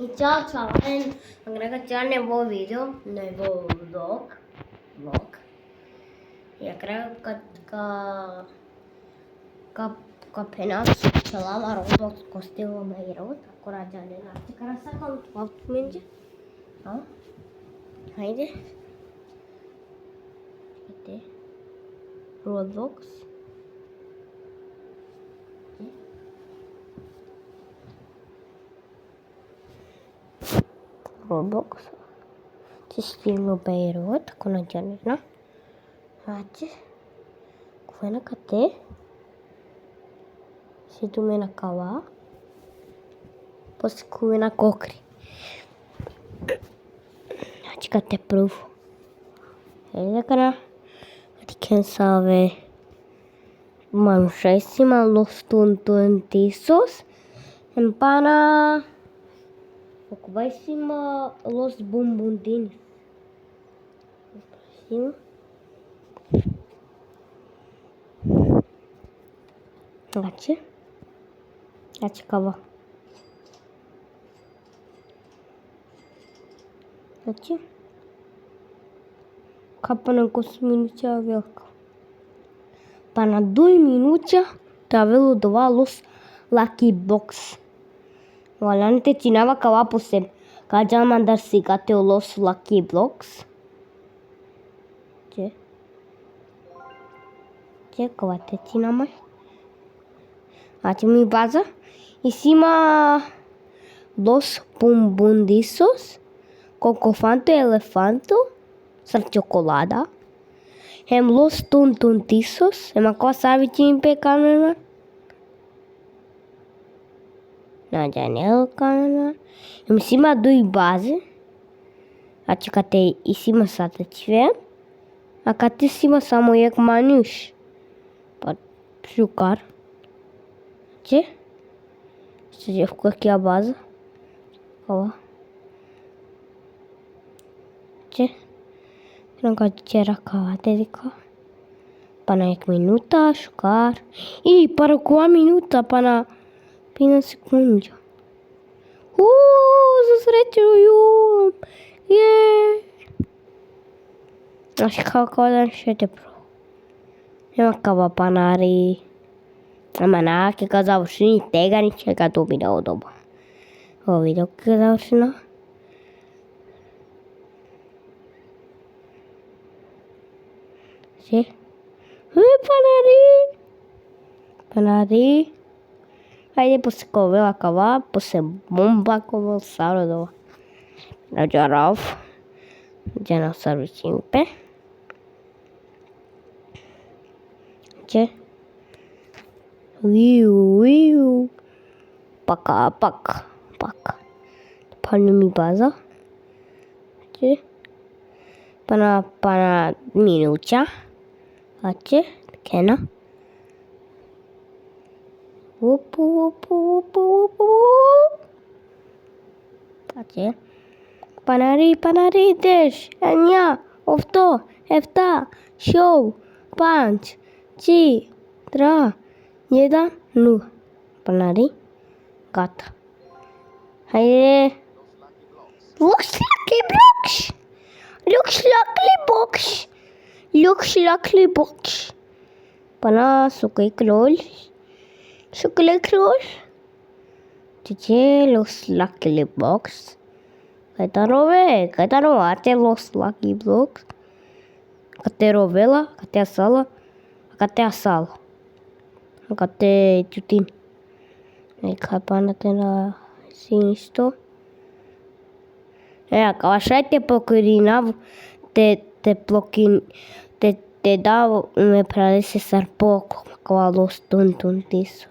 И ciao ciao, ragazzi, è un nuovo video, un nuovo vlog. Я краю капена салама робот костила мейрот, акора джанена. Сега сакам това менџе. Хайде. Ете. Roblox. Roblox. Sistema Beirut, kuna janena. Aje. Kufana kate. Situ mena kawa. Pos kuena kokri. Aje kate proof. Ele kana. Ati quem sabe. Manchésima los tontontisos. Empana. Ocupaíssima los bumbundines. Cima. Ache kava. Ache. Kapana minutos a velka. Pana 2 minutos travelo два los lucky box. Валянте чинава кава посеб. Кажа мандар сигате los lucky blocks. Че кавате чинама. Аче ми база. И сима los bumbundizos. Cocofanto elefanto. Sar chocolada. Hem los tontontizos. Ema kava sabe chimpe kamera. Na janela камера. Em cima do base. Acho que até em cima sata tiver. Aqui em cima samo ek manus. Para jogar. Che? Se já ficou aqui a base. Ó. Che? Não gosto de tirar a cavata de cá. Para ek minuta jogar. E para 4 minutos para Pina секунду. Зустрічаю. Аж какой ще те про. Я кава панари. Амана ке казав шини тега ни чека то би да одоба. О видео ке казав шина. Си. Панари. Хайде после ковела кава, после бомба ковел сарадова. Наджарав. Джана сарвичимпе. Че. Виу. Пак. Пану ми база. Че. Пана минуча. Аче. Кена. Ache. Panari desh. Anya. Ofto. Efta. Show. Punch. Chi. Tra. Yeda. Nu. Panari. Gata. Hayde. Looks lucky box. Pana sukai krol. Chiche los lucky box. Kaitaro ate los lucky blocks. Kate rovela, kate asala, kate asala. Kate tutin. Kapana tena sinisto. Kawashai te pokurina te bloquin te dá me parece ser pouco com a los tontontisos.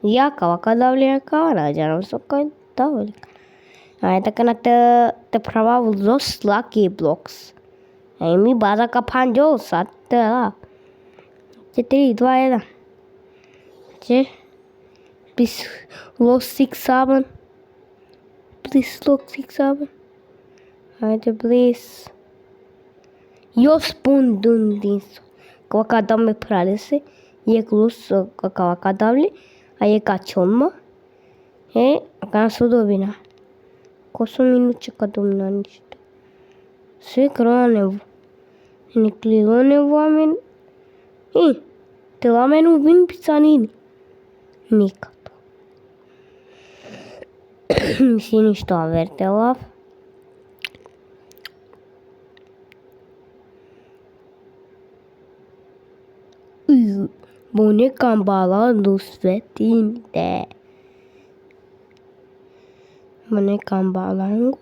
E acaba cada vez cara, já não sou contava. Aí tá que te provava os lucky blocks. Aí me basa kapanjo satte lá. Te vai lá. Che. Bis los 6-7. Please los 6-7. Aí please. Jos bumbundizos. Cada me parece. E los cada a je ka čoma. Kana su dobina. 8 минути кадум на ништо. Све крона нево. Не клидо нево амен. Те ламен убин пицанини. Никато. Си ништо вертелав. Боне камбала до светините. Боне камбаланго.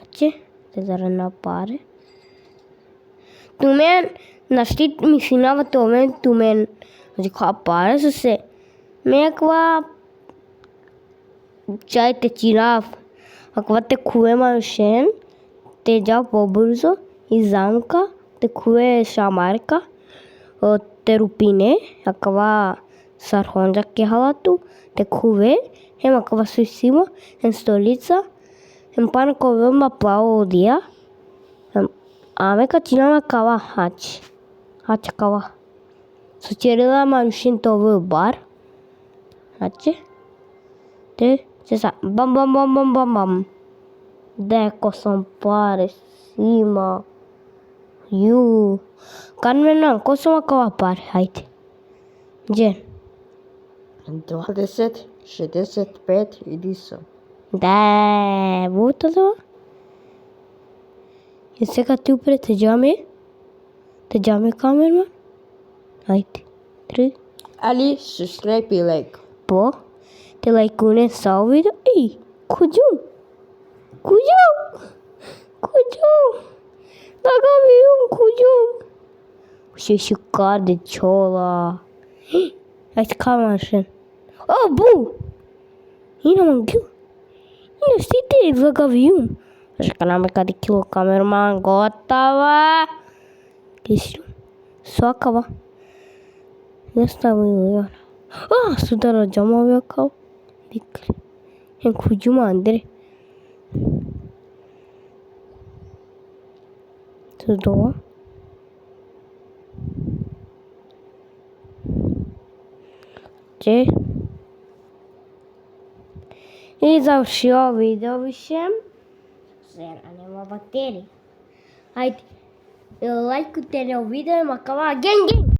Аче, те зарана паре. Тумен, наштит ми синава томен, тумен. Значи, која паре са се. Меква чај те чирав. Аква те куе маншен, те джа побрзо и замка, те куе шамарка. Те рупине, аква сархонджа кехалату, те куве, хем аква сусима, хем столица, хем пана ковема плао одија, аме качинама кава хач кава. Сочерила манушин това бар, хаче, те се са бам бам бам бам бам бам. Деко сам паре сима. Канмена, кој сум акова пари, хајде. Джен. 20, 65 иди со. Да, бута тоа. И сега ти упре те джаме камерман. Хајде. 3. Ali subscribe и like. По. Те лайкуне са видео. Куѓу. Куѓу. Ще шукар де чола. Ајде камашен. Бу! Ина мангю. Ина стите влагавиум. Шканаме каде кило камерман готова. Кисю. Свакава. Не стави јара. Судара джамавија као. Викли. Хен куѓума андре. Судова. И завршио видео више. Сега нема батерија. Ајде, лајкуйте на видео, макава ген.